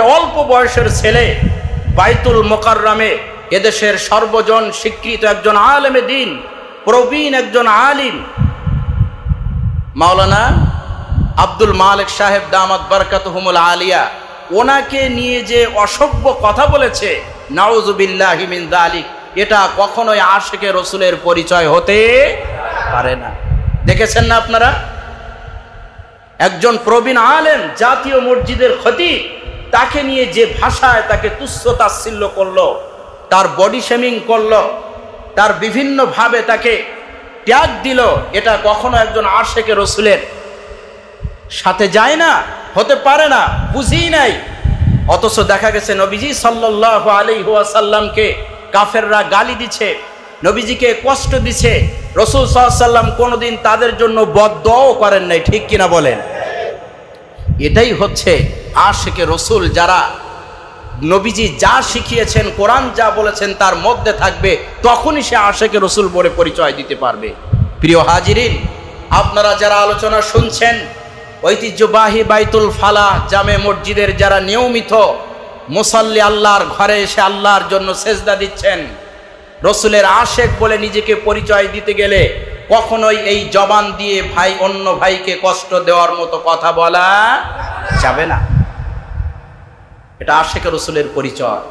একটা অল্প বয়সের ছেলে বাইতুল মুকাররমে এদেশের সর্বজন স্বীকৃত একজন আলেমে দ্বীন, প্রবীণ একজন আলিম মাওলানা আব্দুল মালিক সাহেব দামাত বারাকাতুহুমুল আলিয়া, ওনাকে নিয়ে যে অসভ্য কথা বলেছে, নাউযুবিল্লাহি মিন যালিক, এটা কখনোই আশিকে রসুলের পরিচয় হতে পারে না। দেখেছেন না আপনারা? একজন প্রবীণ আলেম, জাতীয় মসজিদের খতিব, তাকে নিয়ে যে ভাষায় তাকে তুচ্ছ তাচ্ছিল্য করলো, তার বডি শেমিং করলো, তার বিভিন্ন ভাবে তাকে ত্যাগ দিল, এটা কখনো একজন আশিকে রসুলের সাথে যায় না, হতে পারে না, বুঝি নাই। অথচ দেখা গেছে নবীজি সাল্লাল্লাহু আলাইহি ওয়াসাল্লামকে কাফেররা গালি দিচ্ছে, নবীজিকে কষ্ট দিচ্ছে, রাসূল সাল্লাল্লাহু আলাইহি ওয়াসাল্লাম কোনোদিন তাদের জন্য বদদোয়াও করেন নাই, ঠিক কিনা বলেন? এটাই হচ্ছে আশিকে রসুল, যারা নবীজি যা শিখিয়েছেন, কোরআন যা বলেছেন তার মধ্যে থাকবে, তখনই সে আশিকে রসুল বলে পরিচয় দিতে পারবে। প্রিয় হাজিরিন, আপনারা যারা আলোচনা শুনছেন, ঐতিহ্যবাহী বাইতুল ফালাহ জামে মসজিদের যারা নিয়মিত মুসাল্লি, আল্লাহর ঘরে এসে আল্লাহর জন্য সেজদা দিচ্ছেন, রসুলের আশেক বলে নিজেকে পরিচয় দিতে গেলে কখনোই এই জবান দিয়ে ভাই অন্য ভাইকে কষ্ট দেওয়ার মতো কথা বলা যাবে না। এটা আশেক রসুলের পরিচয়।